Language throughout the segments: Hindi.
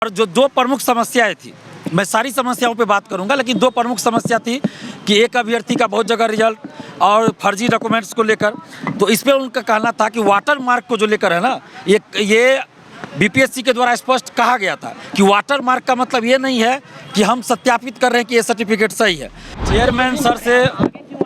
और जो दो प्रमुख समस्याएं थी, मैं सारी समस्याओं पे बात करूंगा, लेकिन दो प्रमुख समस्या थी कि एक अभ्यर्थी का बहुत जगह रिजल्ट और फर्जी डॉक्यूमेंट्स को लेकर, तो इस पे उनका कहना था कि वाटर मार्क को जो लेकर है ना, ये बीपीएससी के द्वारा स्पष्ट कहा गया था कि वाटर मार्क का मतलब ये नहीं है कि हम सत्यापित कर रहे हैं कि ये सर्टिफिकेट सही है।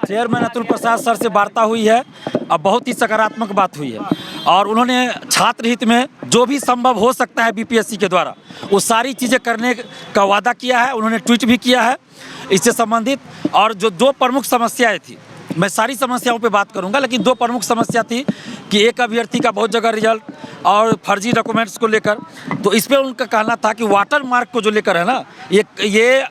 चेयरमैन अतुल प्रसाद सर से वार्ता हुई है और बहुत ही सकारात्मक बात हुई है, और उन्होंने छात्र हित में जो भी संभव हो सकता है बीपीएससी के द्वारा वो सारी चीज़ें करने का वादा किया है। उन्होंने ट्वीट भी किया है इससे संबंधित। और जो दो प्रमुख समस्याएं थी, मैं सारी समस्याओं पे बात करूंगा, लेकिन दो प्रमुख समस्या थी कि एक अभ्यर्थी का बहुत जगह रिजल्ट और फर्जी डॉक्यूमेंट्स को लेकर, तो इस पे उनका कहना था कि वाटर मार्क को जो लेकर है ना, ये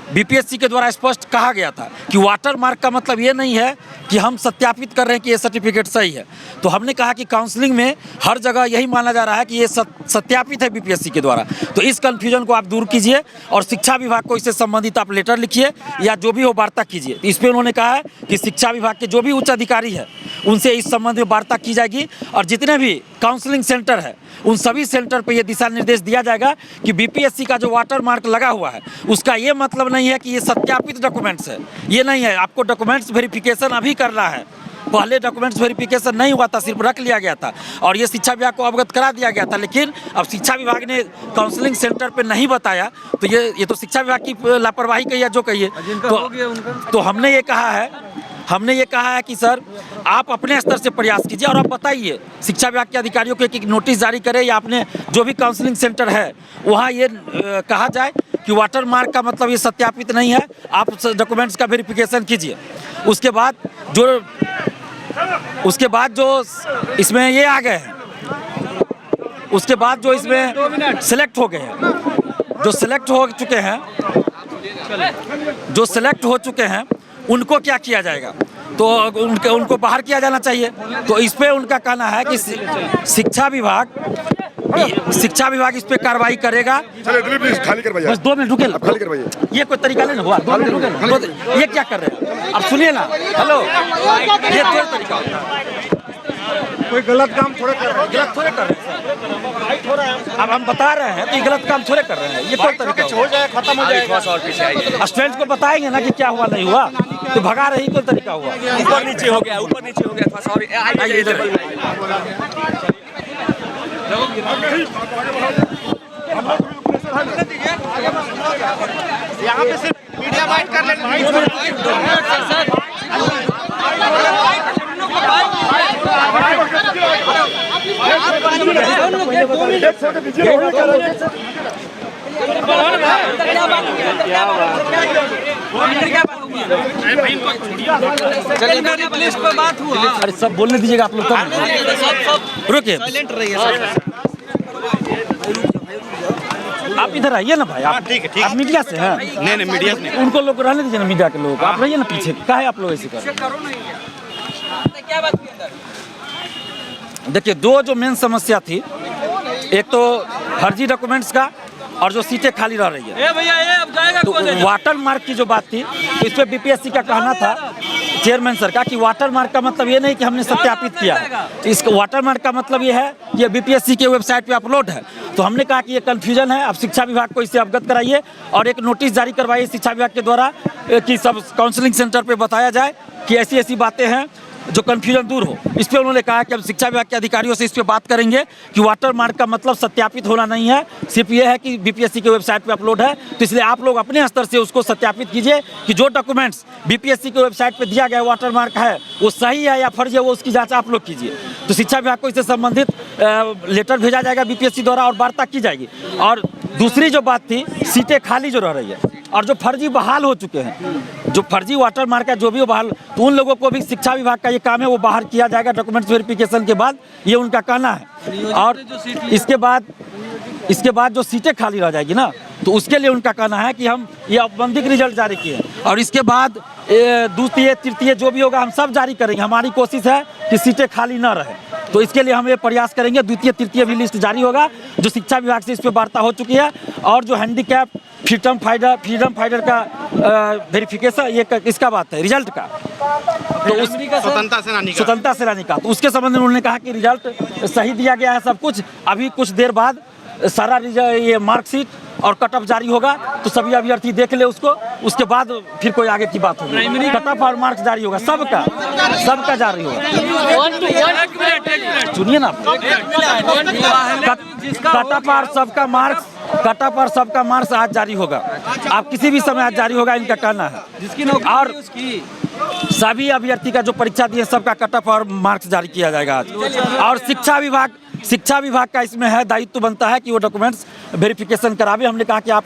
बीपीएससी के द्वारा स्पष्ट कहा गया था कि वाटर मार्क का मतलब ये नहीं है कि हम सत्यापित कर रहे हैं कि ये सर्टिफिकेट सही है। तो हमने कहा कि काउंसलिंग में हर जगह यही माना जा रहा है कि ये सत्यापित है बीपीएससी के द्वारा, तो इस कन्फ्यूजन को आप दूर कीजिए और शिक्षा विभाग को इससे संबंधित आप लेटर लिखिए या जो भी हो वार्ता कीजिए। तो इस पर उन्होंने कहा है कि शिक्षा विभाग के जो भी उच्च अधिकारी है उनसे इस संबंध में वार्ता की जाएगी, और जितने भी काउंसलिंग सेंटर है उन सभी सेंटर पर यह दिशा निर्देश दिया जाएगा कि बीपीएससी का जो वाटर मार्क लगा हुआ है उसका ये मतलब नहीं है कि ये सत्यापित डॉक्यूमेंट्स है, ये नहीं है। आपको डॉक्यूमेंट्स वेरिफिकेशन अभी करना है, पहले डॉक्यूमेंट्स वेरिफिकेशन नहीं हुआ था, सिर्फ रख लिया गया था और ये शिक्षा विभाग को अवगत करा दिया गया था। लेकिन अब शिक्षा विभाग ने काउंसलिंग सेंटर पे नहीं बताया, तो ये तो शिक्षा विभाग की लापरवाही कहिए जो कहिए। तो हमने ये कहा है कि सर आप अपने स्तर से प्रयास कीजिए और आप बताइए, शिक्षा विभाग के अधिकारियों को एक नोटिस जारी करें या अपने जो भी काउंसलिंग सेंटर है वहाँ ये कहा जाए कि वाटर मार्क का मतलब ये सत्यापित नहीं है, आप डॉक्यूमेंट्स का वेरिफिकेशन कीजिए। उसके बाद जो इसमें ये आ गए हैं, उसके बाद जो इसमें सेलेक्ट हो गए हैं, जो सेलेक्ट हो चुके हैं उनको क्या किया जाएगा, तो उनको बाहर किया जाना चाहिए। तो इस पे उनका कहना है कि शिक्षा विभाग इस पे कार्रवाई करेगा। खाली करवाइए, बस 2 मिनट रुके, खाली करवाइए। ये कोई तरीका नहीं हुआ, 2 मिनट रुके, ये क्या कर रहे हैं आप, सुनिए ना। हेलो, ये कोई तरीका होता है? कोई गलत काम थोड़े कर रहे हैं, गलत थोड़े कर रहे हैं। अब हम बता रहे हैं तो ये गलत काम थोड़े कर रहे हैं, ये कोई तरीका हो जाए खत्म हो जाएगा। स्टूडेंट को बताएंगे ना कि क्या हुआ नहीं हुआ, तो भगा रही कोई तरीका हुआ। ऊपर नीचे हो गया थोड़ा सा। आइए इधर। यहाँ पे सिर्फ मीडिया बाइट कर लेंगे। अरे सब बोलने दीजिएगा आप लोग, रुकिए, आप इधर आइए ना भाई। आप ठीक है, आप मीडिया से हैं? नहीं मीडिया से नहीं। उनको लोग रहने दीजिए ना, मीडिया के लोग, आप रहिए ना पीछे। क्या है आप लोग ऐसे कर? देखिए, दो जो मेन समस्या थी, एक तो फर्जी डॉक्यूमेंट्स का और जो सीटें खाली रह रही है। तो वाटर मार्क की जो बात थी, तो इस पर बीपीएससी का कहना था चेयरमैन सर का कि वाटर मार्क का मतलब ये नहीं कि हमने सत्यापित किया है, तो इस वाटर मार्क का मतलब ये है कि ये बीपीएससी के वेबसाइट पे अपलोड है। तो हमने कहा कि ये कन्फ्यूजन है, अब शिक्षा विभाग को इससे अवगत कराइए और एक नोटिस जारी करवाइए शिक्षा विभाग के द्वारा कि सब काउंसलिंग सेंटर पे बताया जाए कि ऐसी ऐसी बातें हैं जो कन्फ्यूजन दूर हो। इस पे उन्होंने कहा कि हम शिक्षा विभाग के अधिकारियों से इस पे बात करेंगे कि वाटर मार्क का मतलब सत्यापित होना नहीं है, सिर्फ ये है कि बीपीएससी के वेबसाइट पे अपलोड है। तो इसलिए आप लोग अपने स्तर से उसको सत्यापित कीजिए कि जो डॉक्यूमेंट्स बीपीएससी के वेबसाइट पे दिया गया वाटर मार्क है वो सही है या फर्जी है, वो उसकी जाँच आप लोग कीजिए। तो शिक्षा विभाग को इससे संबंधित लेटर भेजा जाएगा बीपीएससी द्वारा और वार्ता की जाएगी। और दूसरी जो बात थी, सीटें खाली जो रह रही है और जो फर्जी बहाल हो चुके हैं, जो फर्जी वाटर मार्क है जो भी बहाल, तो उन लोगों को भी शिक्षा विभाग का ये काम है, वो बाहर किया जाएगा डॉक्यूमेंट्स वेरिफिकेशन के बाद, ये उनका कहना है। और इसके बाद जो सीटें खाली रह जाएगी ना, तो उसके लिए उनका कहना है कि हम ये औपबंधिक रिजल्ट जारी किए और इसके बाद द्वितीय तृतीय जो भी होगा हम सब जारी करेंगे। हमारी कोशिश है कि सीटें खाली ना रहे, तो इसके लिए हम ये प्रयास करेंगे। द्वितीय तृतीय भी लिस्ट जारी होगा, जो शिक्षा विभाग से इस पर वार्ता हो चुकी है। और जो हैंडीकैप फ्रीडम फाइटर का वेरिफिकेशन, ये इसका बात है रिजल्ट का, तो उस स्वतंत्रता सेनानी का, तो उसके संबंध में उन्होंने कहा कि रिजल्ट सही दिया गया है सब कुछ। अभी कुछ देर बाद सारा ये मार्कशीट और कट ऑफ जारी होगा तो सभी अभ्यर्थी देख ले उसको, उसके बाद फिर कोई आगे की बात होगी। कट ऑफ और मार्क्स जारी होगा सबका जारी होगा। सुनिए ना, कट ऑफ और सबका मार्क्स आज जारी होगा। आप किसी भी समय आज जारी होगा, इनका कहना है। और सभी अभ्यर्थी का जो परीक्षा दिए सबका कट ऑफ और मार्क्स जारी किया जाएगा आज। और शिक्षा विभाग का इसमें है दायित्व बनता है कि वो डॉक्यूमेंट्स वेरिफिकेशन करावे। हमने कहा कि आप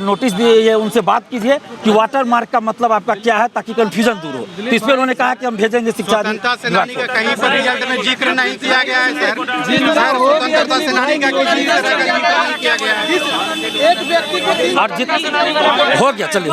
नोटिस दिए, उनसे बात कीजिए कि वाटर मार्क का मतलब आपका क्या है, ताकि कंफ्यूजन दूर हो। तो इस पर उन्होंने कहा कि हम भेजेंगे शिक्षा स्वतंत्रता सेनानी का कहीं पर रिजल्ट में जिक्र नहीं किया गया है सर। स्वतंत्रता सेनानी का किसी तरह का जिक्र नहीं किया गया है। और हो गया, चलिए।